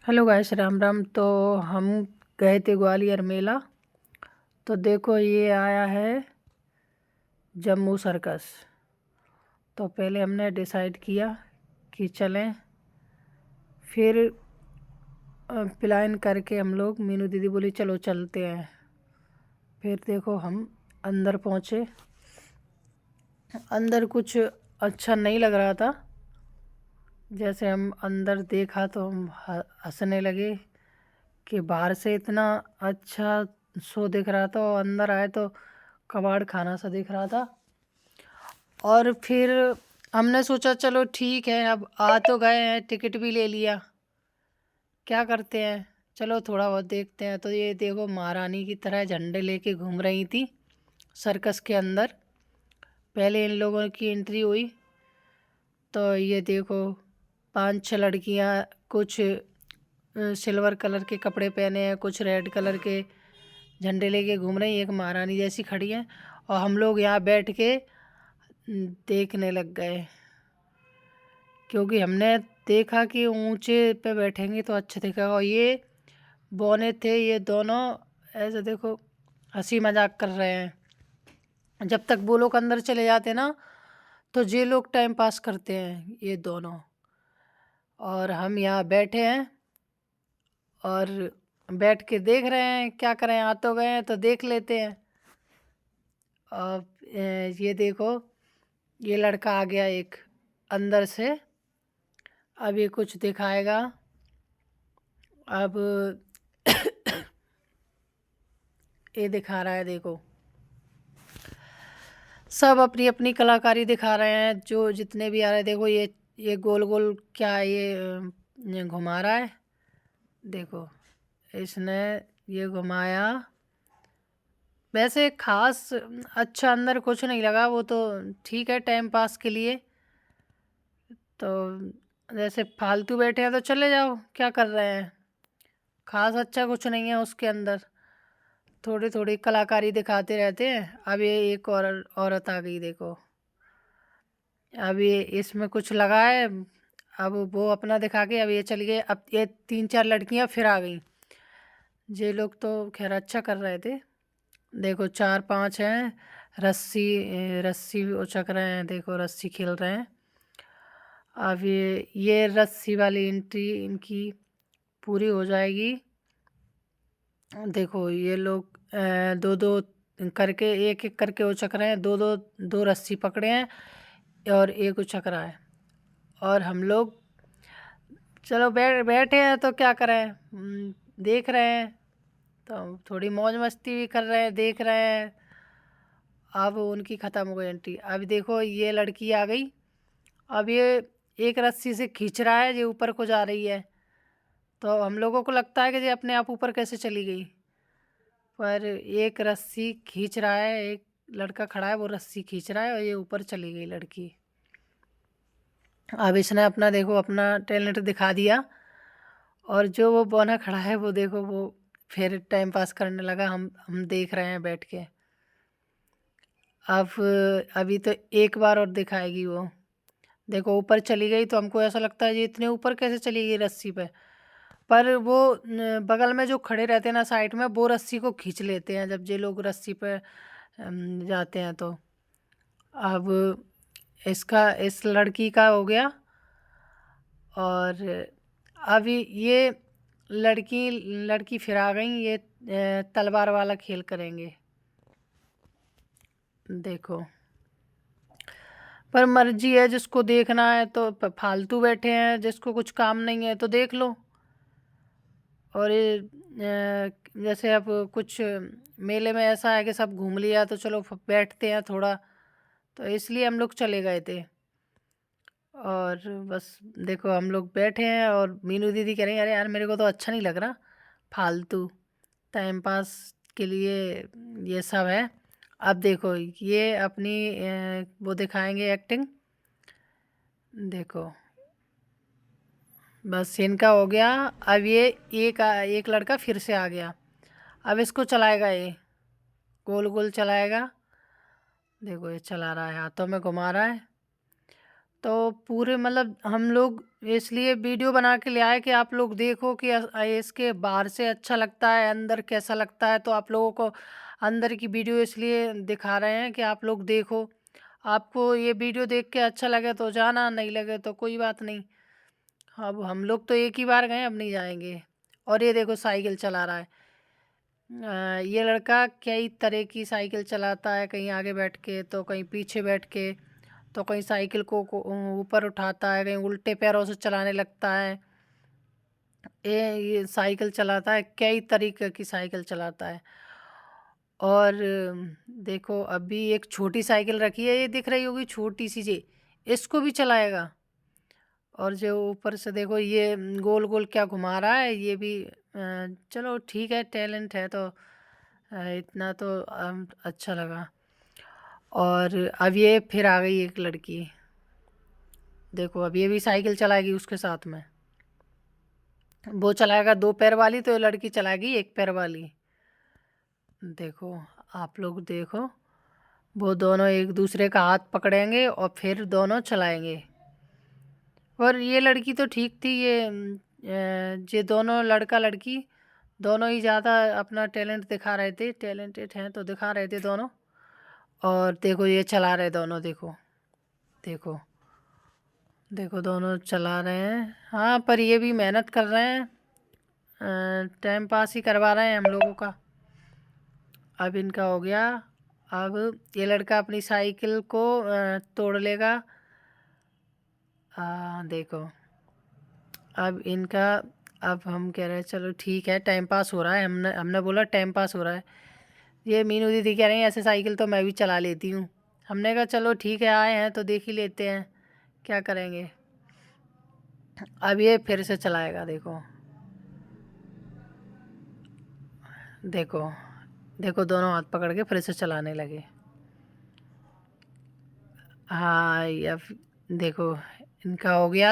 Hello guys, Ram Ram. तो हम गए थे ग्वालियर मेला। तो देखो ये आया है जम्मू सर्कस। तो पहले हमने डिसाइड किया कि चलें, फिर प्लान करके हम लोग, मीनू दीदी बोली चलो चलते हैं। फिर देखो हम अंदर पहुँचे। अंदर कुछ अच्छा नहीं लग रहा था। जैसे हम अंदर देखा तो हम हंसने लगे कि बाहर से इतना अच्छा शो दिख रहा था और अंदर आए तो कबाड़ खाना सा दिख रहा था। और फिर हमने सोचा चलो ठीक है, अब आ तो गए हैं, टिकट भी ले लिया, क्या करते हैं, चलो थोड़ा बहुत देखते हैं। तो ये देखो महारानी की तरह झंडे लेके घूम रही थी सर्कस के अंदर। पहले इन लोगों की एंट्री हुई तो ये देखो 5-6 लड़कियां, कुछ सिल्वर कलर के कपड़े पहने हैं, कुछ रेड कलर के झंडे लेके घूम रही हैं, एक महारानी जैसी खड़ी हैं। और हम लोग यहाँ बैठ के देखने लग गए, क्योंकि हमने देखा कि ऊंचे पे बैठेंगे तो अच्छा दिखेगा। और ये बौने थे ये दोनों, ऐसे देखो हंसी मजाक कर रहे हैं। जब तक वो लोग अंदर चले जाते ना तो ये लोग टाइम पास करते हैं ये दोनों। और हम यहाँ बैठे हैं और बैठ के देख रहे हैं, क्या करें, आ तो गए हैं तो देख लेते हैं। और ये देखो ये लड़का आ गया एक अंदर से, अब ये कुछ दिखाएगा। अब ये दिखा रहा है, देखो सब अपनी अपनी कलाकारी दिखा रहे हैं जो जितने भी आ रहे हैं। देखो ये गोल गोल क्या है, ये घुमा रहा है, देखो इसने ये घुमाया। वैसे खास अच्छा अंदर कुछ नहीं लगा, वो तो ठीक है टाइम पास के लिए। तो जैसे फालतू बैठे हैं तो चले जाओ, क्या कर रहे हैं, खास अच्छा कुछ नहीं है उसके अंदर, थोड़ी थोड़ी कलाकारी दिखाते रहते हैं। अब ये एक और औरत आ गई, देखो अब ये इसमें कुछ लगा है, अब वो अपना दिखा के अब ये चली गई। अब ये 3-4 लड़कियां फिर आ गई। ये लोग तो खैर अच्छा कर रहे थे, देखो 4-5 हैं, रस्सी रस्सी उचक रहे हैं, देखो रस्सी खेल रहे हैं। अब ये रस्सी वाली एंट्री इनकी पूरी हो जाएगी। देखो ये लोग दो दो करके, एक एक करके उचक रहे हैं, दो दो दो रस्सी पकड़े हैं और एक उचक रहा है। और हम लोग चलो बैठे हैं तो क्या करें, देख रहे हैं, तो थोड़ी मौज मस्ती भी कर रहे हैं, देख रहे हैं। अब उनकी ख़त्म हो गई एंट्री। अब देखो ये लड़की आ गई, अब ये एक रस्सी से खींच रहा है, ये ऊपर को जा रही है। तो हम लोगों को लगता है कि ये अपने आप ऊपर कैसे चली गई, पर एक रस्सी खींच रहा है, एक लड़का खड़ा है वो रस्सी खींच रहा है और ये ऊपर चली गई लड़की। अब इसने अपना देखो अपना टैलेंट दिखा दिया। और जो वो बौना खड़ा है वो देखो वो फिर टाइम पास करने लगा, हम देख रहे हैं बैठ के। अब अभी तो एक बार और दिखाएगी वो, देखो ऊपर चली गई। तो हमको ऐसा लगता है ये इतने ऊपर कैसे चली गई रस्सी पे, पर वो बगल में जो खड़े रहते हैं ना साइड में, वो रस्सी को खींच लेते हैं जब ये लोग रस्सी पे जाते हैं। तो अब इसका इस लड़की का हो गया। और अभी ये लड़की लड़की फिर आ गई, ये तलवार वाला खेल करेंगे, देखो। पर मर्जी है, जिसको देखना है तो फालतू बैठे हैं, जिसको कुछ काम नहीं है तो देख लो। और ये जैसे अब कुछ मेले में ऐसा है कि सब घूम लिया तो चलो बैठते हैं थोड़ा, तो इसलिए हम लोग चले गए थे। और बस देखो हम लोग बैठे हैं और मीनू दीदी कह रही हैं अरे यार मेरे को तो अच्छा नहीं लग रहा, फालतू टाइम पास के लिए ये सब है। अब देखो ये अपनी वो दिखाएंगे एक्टिंग, देखो बस इनका हो गया। अब ये एक लड़का फिर से आ गया, अब इसको चलाएगा, ये गोल गोल चलाएगा, देखो ये चला रहा है, हाथों में घुमा रहा है। तो पूरे मतलब हम लोग इसलिए वीडियो बना के ले आए कि आप लोग देखो कि इसके बाहर से अच्छा लगता है, अंदर कैसा लगता है। तो आप लोगों को अंदर की वीडियो इसलिए दिखा रहे हैं कि आप लोग देखो। आपको ये वीडियो देख के अच्छा लगे तो जाना, नहीं लगे तो कोई बात नहीं। अब हम लोग तो एक ही बार गए, अब नहीं जाएंगे। और ये देखो साइकिल चला रहा है। ये लड़का कई तरह की साइकिल चलाता है, कहीं आगे बैठ के तो कहीं पीछे बैठ के, तो कहीं साइकिल को ऊपर उठाता है, कहीं उल्टे पैरों से चलाने लगता है। ये साइकिल चलाता है, कई तरीके की साइकिल चलाता है। और देखो अभी एक छोटी साइकिल रखी है, ये दिख रही होगी छोटी सी जी, इसको भी चलाएगा। और जो ऊपर से देखो ये गोल गोल क्या घुमा रहा है, ये भी चलो ठीक है, टैलेंट है तो इतना तो अच्छा लगा। और अब ये फिर आ गई एक लड़की, देखो अब ये भी साइकिल चलाएगी उसके साथ में। वो चलाएगा दो पैर वाली, तो ये लड़की चलाएगी एक पैर वाली। देखो आप लोग देखो, वो दोनों एक दूसरे का हाथ पकड़ेंगे और फिर दोनों चलाएंगे। और ये लड़की तो ठीक थी, ये दोनों लड़का लड़की दोनों ही ज़्यादा अपना टैलेंट दिखा रहे थे, टैलेंटेड हैं तो दिखा रहे थे दोनों। और देखो ये चला रहे दोनों, देखो देखो देखो दोनों चला रहे हैं। हाँ पर ये भी मेहनत कर रहे हैं, टाइम पास ही करवा रहे हैं हम लोगों का। अब इनका हो गया। अब ये लड़का अपनी साइकिल को तोड़ लेगा। देखो अब इनका, अब हम कह रहे हैं चलो ठीक है टाइम पास हो रहा है, हमने हमने बोला टाइम पास हो रहा है। ये मीनू दीदी कह रही हैं ऐसे साइकिल तो मैं भी चला लेती हूँ। हमने कहा चलो ठीक है, आए हैं तो देख ही लेते हैं, क्या करेंगे। अब ये फिर से चलाएगा, देखो देखो देखो दोनों हाथ पकड़ के फिर से चलाने लगे। हाँ अब देखो इनका हो गया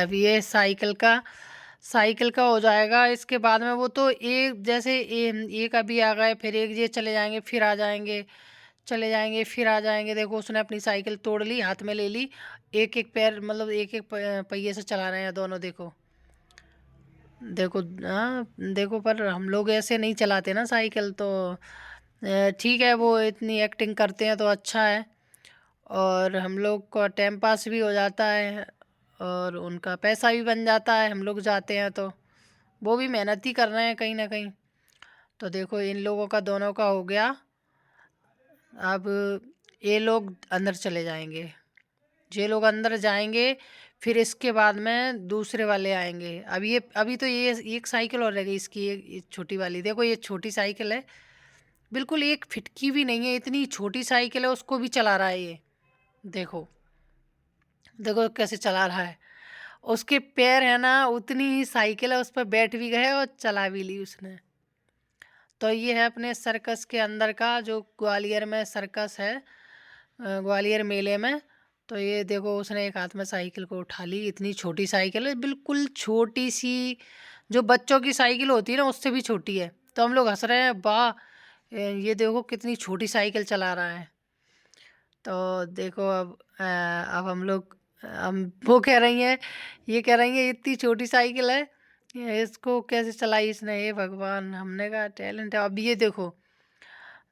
अब ये साइकिल का हो जाएगा। इसके बाद में वो तो एक जैसे एक अभी आ गए, फिर एक ये चले जाएंगे, फिर आ जाएंगे, चले जाएंगे, फिर आ जाएंगे। देखो उसने अपनी साइकिल तोड़ ली, हाथ में ले ली, एक एक पैर मतलब एक एक पहिए से चला रहे हैं दोनों। देखो देखो हाँ देखो, पर हम लोग ऐसे नहीं चलाते ना साइकिल, तो ठीक है वो इतनी एक्टिंग करते हैं तो अच्छा है। और हम लोग का टाइम पास भी हो जाता है और उनका पैसा भी बन जाता है, हम लोग जाते हैं तो। वो भी मेहनत ही कर रहे हैं कहीं ना कहीं। तो देखो इन लोगों का दोनों का हो गया। अब ये लोग अंदर चले जाएंगे, ये लोग अंदर जाएंगे, फिर इसके बाद में दूसरे वाले आएंगे। अब ये अभी तो ये एक साइकिल और रह गई इसकी, एक छोटी वाली। देखो ये छोटी साइकिल है, बिल्कुल एक फिटकी भी नहीं है, इतनी छोटी साइकिल है, उसको भी चला रहा है ये। देखो देखो कैसे चला रहा है, उसके पैर है ना उतनी ही साइकिल है, उस पर बैठ भी गए और चला भी ली उसने। तो ये है अपने सर्कस के अंदर का, जो ग्वालियर में सर्कस है, ग्वालियर मेले में। तो ये देखो उसने एक हाथ में साइकिल को उठा ली, इतनी छोटी साइकिल है, बिल्कुल छोटी सी, जो बच्चों की साइकिल होती है ना उससे भी छोटी है। तो हम लोग हंस रहे हैं, वाह ये देखो कितनी छोटी साइकिल चला रहा है। तो देखो अब हम लोग, हम वो कह रही हैं, ये कह रही हैं इतनी छोटी साइकिल है, ये इसको कैसे चलाई इसने, हे भगवान। हमने कहा टैलेंट है। अब ये देखो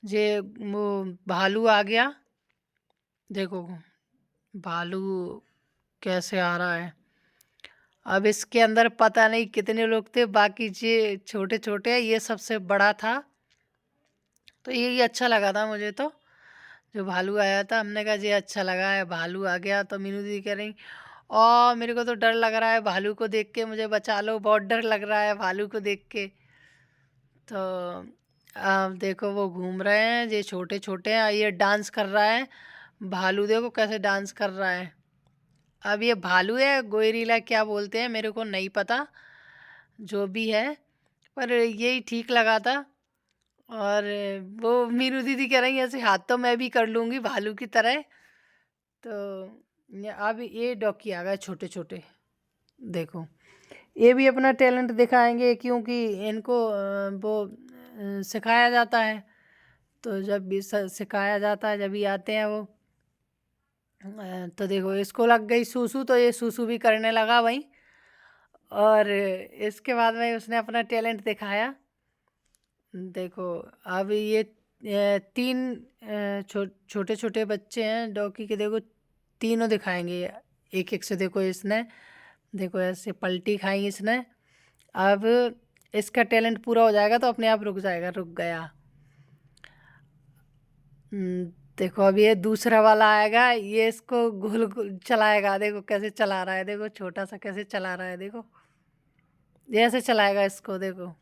ये वो भालू आ गया, देखो भालू कैसे आ रहा है। अब इसके अंदर पता नहीं कितने लोग थे, बाकी ये छोटे छोटे हैं, ये सबसे बड़ा था। तो यही अच्छा लगा था मुझे तो, जो भालू आया था। हमने कहा ये अच्छा लगा है, भालू आ गया। तो मीनू दीदी कह रही, और मेरे को तो डर लग रहा है भालू को देख के, मुझे बचा लो, बहुत डर लग रहा है भालू को देख के। तो अब देखो वो घूम रहे हैं, ये छोटे छोटे हैं, ये डांस कर रहा है भालू, देखो कैसे डांस कर रहा है। अब ये भालू है गोरिल्ला क्या बोलते हैं मेरे को नहीं पता, जो भी है, पर यही ठीक लगा था। और वो मीनू दीदी कह रही है ऐसे हाथ तो मैं भी कर लूँगी भालू की तरह। तो अब ये डॉगी आ गए छोटे छोटे, देखो ये भी अपना टैलेंट दिखाएंगे, क्योंकि इनको वो सिखाया जाता है। तो जब भी सिखाया जाता है जब भी आते हैं वो। तो देखो इसको लग गई सूसू, तो ये सूसू भी करने लगा वहीं। और इसके बाद में उसने अपना टैलेंट दिखाया। देखो अब ये तीन छोटे छोटे बच्चे हैं डॉगी के, देखो तीनों दिखाएंगे एक एक से। देखो इसने, देखो ऐसे पलटी खाई इसने। अब इसका टैलेंट पूरा हो जाएगा तो अपने आप रुक जाएगा, रुक गया। देखो अब ये दूसरा वाला आएगा, ये इसको गोल गोल चलाएगा। देखो कैसे चला रहा है, देखो छोटा सा कैसे चला रहा है, देखो ये ऐसे चलाएगा इसको, देखो।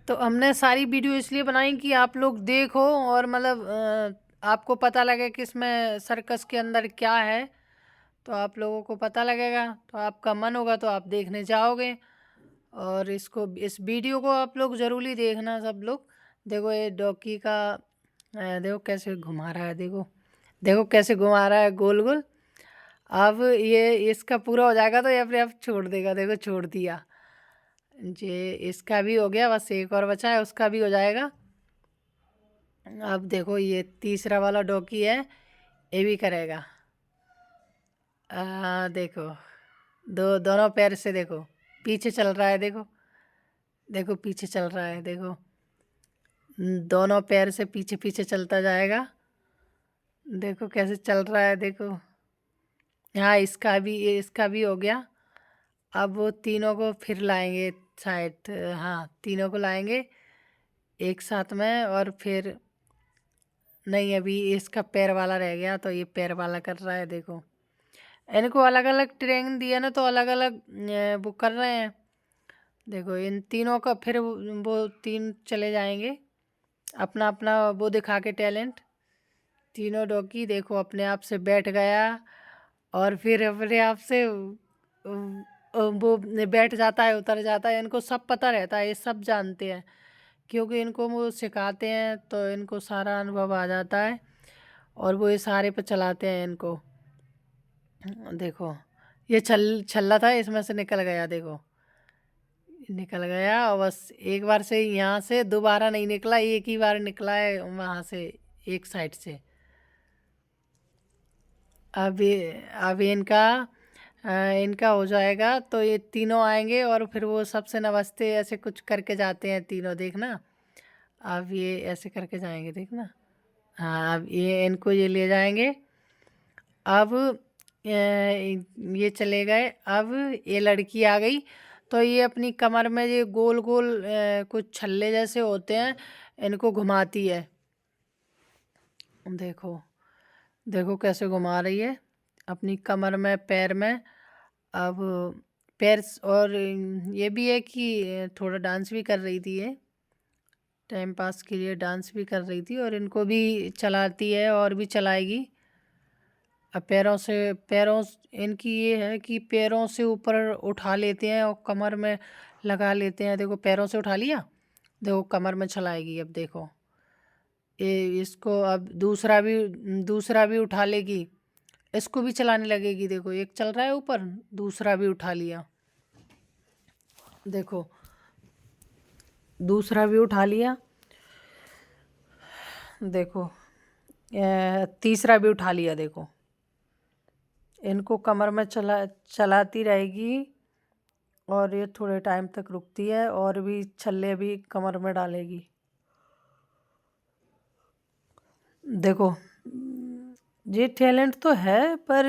तो हमने सारी वीडियो इसलिए बनाई कि आप लोग देखो और मतलब आपको पता लगे कि इसमें सर्कस के अंदर क्या है, तो आप लोगों को पता लगेगा, तो आपका मन होगा तो आप देखने जाओगे। और इस वीडियो को आप लोग ज़रूरी देखना सब लोग। देखो ये डॉगी का देखो कैसे घुमा रहा है, देखो देखो कैसे घुमा रहा है गोल गोल। अब ये इसका पूरा हो जाएगा तो ये अपने आप छोड़ देगा, देखो छोड़ दिया। ये इसका भी हो गया, बस एक और बचा है, उसका भी हो जाएगा। अब देखो ये तीसरा वाला डॉगी है, ये भी करेगा। देखो दोनों पैर से देखो पीछे चल रहा है, देखो देखो पीछे चल रहा है, देखो दोनों पैर से पीछे पीछे चलता जाएगा। देखो कैसे चल रहा है, देखो। हाँ इसका भी हो गया। अब वो तीनों को फिर लाएंगे शायद, हाँ तीनों को लाएंगे एक साथ में। और फिर नहीं, अभी इसका पैर वाला रह गया, तो ये पैर वाला कर रहा है, देखो। इनको अलग अलग ट्रेनिंग दिया ना, तो अलग अलग वो कर रहे हैं। देखो इन तीनों का फिर वो तीन चले जाएंगे अपना अपना वो दिखा के टैलेंट। तीनों डॉगी देखो अपने आप से बैठ गया, और फिर अपने आप से वो बैठ जाता है, उतर जाता है। इनको सब पता रहता है, ये सब जानते हैं, क्योंकि इनको वो सिखाते हैं, तो इनको सारा अनुभव आ जाता है और वो ये सारे पे चलाते हैं इनको। देखो ये छल्ला था, इसमें से निकल गया, देखो निकल गया। और बस एक बार से यहाँ से दोबारा नहीं निकला, एक ही बार निकला है वहाँ से, एक साइड से। अभी इनका हो जाएगा तो ये तीनों आएंगे और फिर वो सबसे नमस्ते ऐसे कुछ करके जाते हैं तीनों, देखना। अब ये ऐसे करके जाएंगे, देखना। हाँ अब इनको ये ले जाएंगे। अब ये चले गए। अब ये लड़की आ गई, तो ये अपनी कमर में ये गोल गोल कुछ छल्ले जैसे होते हैं, इनको घुमाती है। देखो देखो कैसे घुमा रही है अपनी कमर में, पैर में। अब पैर और ये भी है कि थोड़ा डांस भी कर रही थी, ये टाइम पास के लिए डांस भी कर रही थी, और इनको भी चलाती है और भी चलाएगी। अब पैरों इनकी ये है कि पैरों से ऊपर उठा लेते हैं और कमर में लगा लेते हैं। देखो पैरों से उठा लिया, देखो कमर में चलाएगी। अब देखो ये इसको अब दूसरा भी उठा लेगी, इसको भी चलाने लगेगी। देखो एक चल रहा है ऊपर, दूसरा भी उठा लिया, देखो दूसरा भी उठा लिया। देखो तीसरा भी उठा लिया, देखो। इनको कमर में चलाती रहेगी और ये थोड़े टाइम तक रुकती है और भी छल्ले भी कमर में डालेगी। देखो ये टैलेंट तो है, पर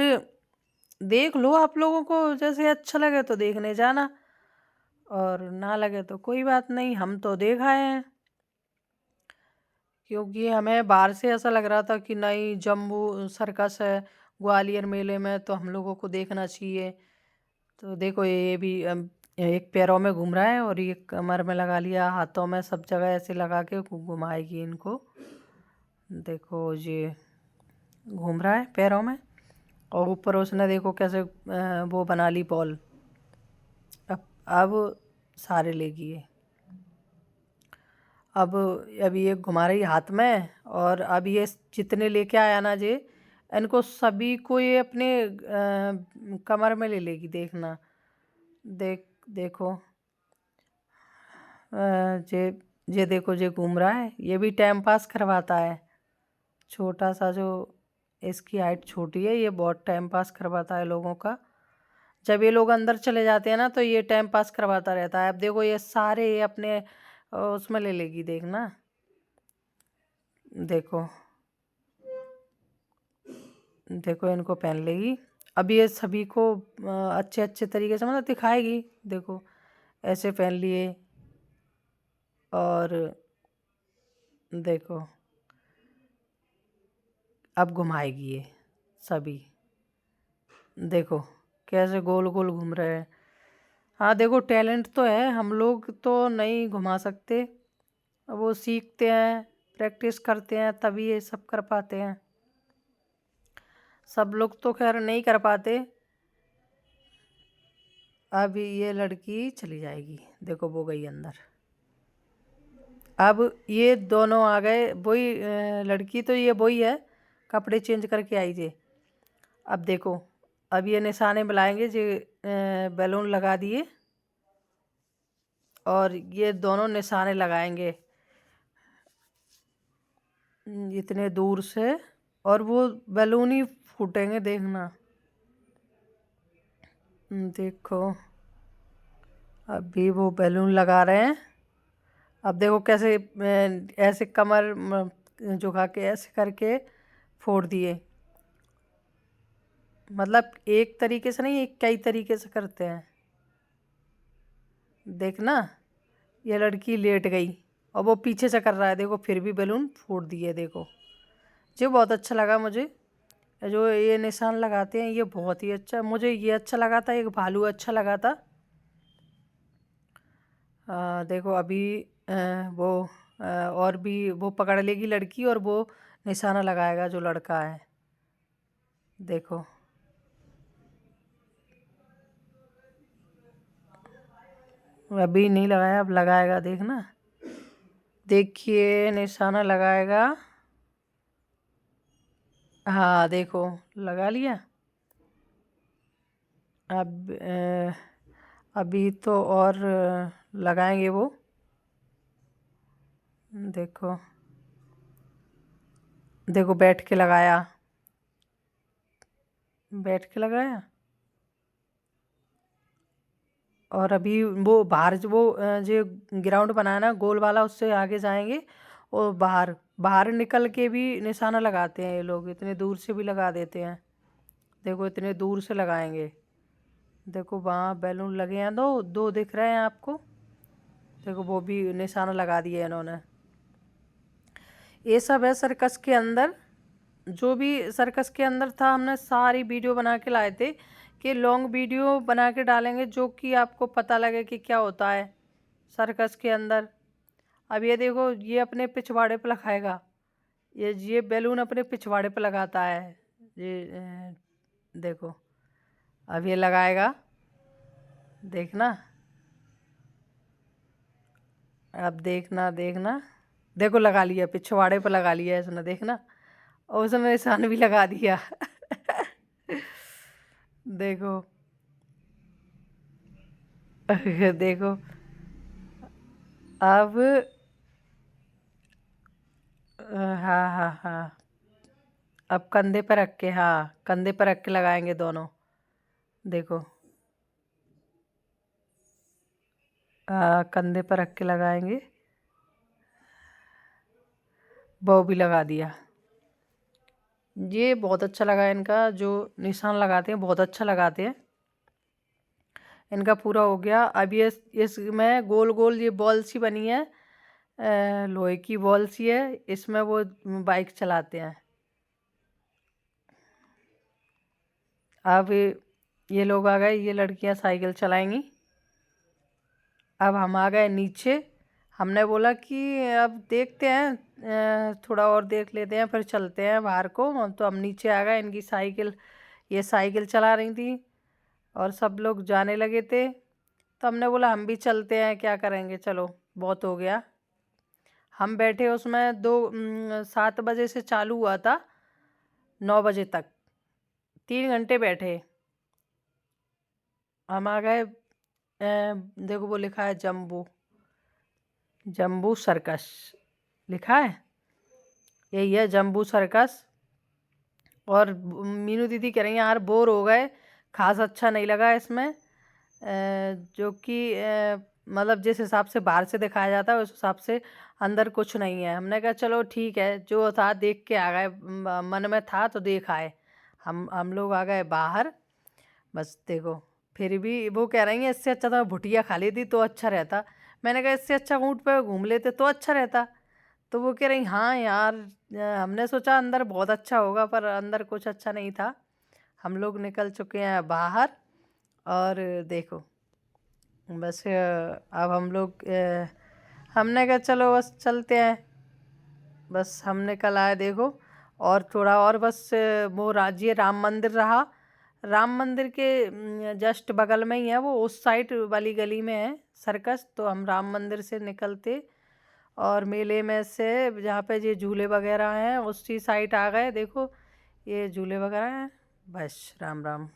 देख लो, आप लोगों को जैसे अच्छा लगे तो देखने जाना, और ना लगे तो कोई बात नहीं, हम तो देख आए हैं। क्योंकि हमें बाहर से ऐसा लग रहा था कि नहीं, जम्बू सर्कस है ग्वालियर मेले में, तो हम लोगों को देखना चाहिए। तो देखो ये भी एक पैरों में घूम रहा है और ये कमर में लगा लिया, हाथों में, सब जगह ऐसे लगा के घुमाएगी इनको। देखो ये घूम रहा है पैरों में, और ऊपर उसने देखो कैसे वो बना ली बॉल। अब सारे लेगी ये। अब ये घुमा रही हाथ में, और अब ये जितने लेके आया ना जे, इनको सभी को ये अपने कमर में ले लेगी, देखना। देखो ये देखो ये घूम रहा है, ये भी टाइम पास करवाता है। छोटा सा जो, इसकी हाइट छोटी है, ये बहुत टाइम पास करवाता है लोगों का। जब ये लोग अंदर चले जाते हैं ना तो ये टाइम पास करवाता रहता है। अब देखो ये सारे ये अपने उसमें ले लेगी, देखना। देखो देखो इनको पहन लेगी। अब ये सभी को अच्छे अच्छे तरीके से मतलब दिखाएगी। देखो ऐसे पहन लिए, और देखो अब घुमाएगी ये सभी। देखो कैसे गोल गोल घूम रहे हैं। हाँ देखो टैलेंट तो है, हम लोग तो नहीं घुमा सकते। अब वो सीखते हैं, प्रैक्टिस करते हैं, तभी ये सब कर पाते हैं। सब लोग तो खैर नहीं कर पाते। अब ये लड़की चली जाएगी, देखो वो गई अंदर। अब ये दोनों आ गए, वही लड़की तो ये वही है, कपड़े चेंज करके आई थी। अब देखो अब ये निशाने बुलाएंगे जो बैलून लगा दिए, और ये दोनों निशाने लगाएंगे इतने दूर से, और वो बैलून ही फूटेंगे, देखना। देखो अभी वो बैलून लगा रहे हैं। अब देखो कैसे ऐसे कमर झुका के ऐसे करके फोड़ दिए। मतलब एक तरीके से नहीं, एक कई तरीके से करते हैं। देखना ये लड़की लेट गई और वो पीछे से कर रहा है, देखो फिर भी बैलून फोड़ दिए। देखो जो बहुत अच्छा लगा मुझे, जो ये निशान लगाते हैं ये बहुत ही अच्छा, मुझे ये अच्छा लगा था, एक भालू अच्छा लगा था। देखो अभी वो और भी वो पकड़ लेगी लड़की, और वो निशाना लगाएगा जो लड़का है। देखो अभी नहीं लगाया, अब लगाएगा, देखना। देखिए निशाना लगाएगा। हाँ देखो लगा लिया। अब अभी तो और लगाएंगे वो। देखो देखो बैठ के लगाया, बैठ के लगाया। और अभी वो बाहर जो ग्राउंड बनाया ना गोल वाला, उससे आगे जाएंगे, और बाहर बाहर निकल के भी निशाना लगाते हैं ये लोग, इतने दूर से भी लगा देते हैं। देखो इतने दूर से लगाएंगे। देखो वहाँ बैलून लगे हैं, दो दो दिख रहे हैं आपको। देखो वो भी निशाना लगा दिया इन्होंने। ये सब है सर्कस के अंदर। जो भी सर्कस के अंदर था हमने सारी वीडियो बना के लाए थे, कि लॉन्ग वीडियो बना के डालेंगे जो कि आपको पता लगे कि क्या होता है सर्कस के अंदर। अब ये देखो ये अपने पिछवाड़े पे लगाएगा, ये बैलून अपने पिछवाड़े पे लगाता है ये। देखो अब ये लगाएगा, देखना। अब देखना देखना, देखो लगा लिया, पिछवाड़े पे लगा लिया इसने, देखना। और उसने निशान भी लगा दिया। देखो देखो अब हाँ हाँ हाँ, अब कंधे पर रख के, हाँ कंधे पर रख के लगाएंगे दोनों। देखो कंधे पर रख के लगाएंगे, वो भी लगा दिया। ये बहुत अच्छा लगा, इनका जो निशान लगाते हैं बहुत अच्छा लगाते हैं। इनका पूरा हो गया। अब ये इसमें गोल गोल ये बॉल सी बनी है, लोहे की बॉल सी है, इसमें वो बाइक चलाते हैं। अब ये लोग आ गए, ये लड़कियां साइकिल चलाएंगी। अब हम आ गए नीचे। हमने बोला कि अब देखते हैं, थोड़ा और देख लेते हैं फिर चलते हैं बाहर को। तो हम नीचे आ गए, इनकी साइकिल, ये साइकिल चला रही थी और सब लोग जाने लगे थे। तो हमने बोला हम भी चलते हैं, क्या करेंगे, चलो बहुत हो गया। हम बैठे उसमें 7 बजे से चालू हुआ था, 9 बजे तक 3 घंटे बैठे। हम आ गए, देखो वो लिखा है जम्बू, जम्बू सर्कस लिखा है, यही है जम्बू सर्कस। और मीनू दीदी कह रही हैं यार बोर हो गए, खास अच्छा नहीं लगा इसमें। जो कि मतलब जिस हिसाब से बाहर से दिखाया जाता है उस हिसाब से अंदर कुछ नहीं है। हमने कहा चलो ठीक है, जो था देख के आ गए, मन में था तो देख आए। हम लोग आ गए बाहर। बस देखो, फिर भी वो कह रही हैं इससे अच्छा तो मैं भुटिया खा लेती तो अच्छा रहता। मैंने कहा इससे अच्छा ऊँट पे घूम लेते तो अच्छा रहता। तो वो कह रही हाँ यार, हमने सोचा अंदर बहुत अच्छा होगा पर अंदर कुछ अच्छा नहीं था। हम लोग निकल चुके हैं बाहर और देखो बस अब हम लोग हमने कहा चलो बस चलते हैं। बस हम निकल आए देखो। और थोड़ा और बस वो राज्य राम मंदिर रहा। राम मंदिर के जस्ट बगल में ही है वो, उस साइड वाली गली में है सर्कस। तो हम राम मंदिर से निकलते और मेले में से जहाँ पे ये झूले वगैरह हैं उसी साइड आ गए। देखो ये झूले वगैरह हैं। बस राम राम।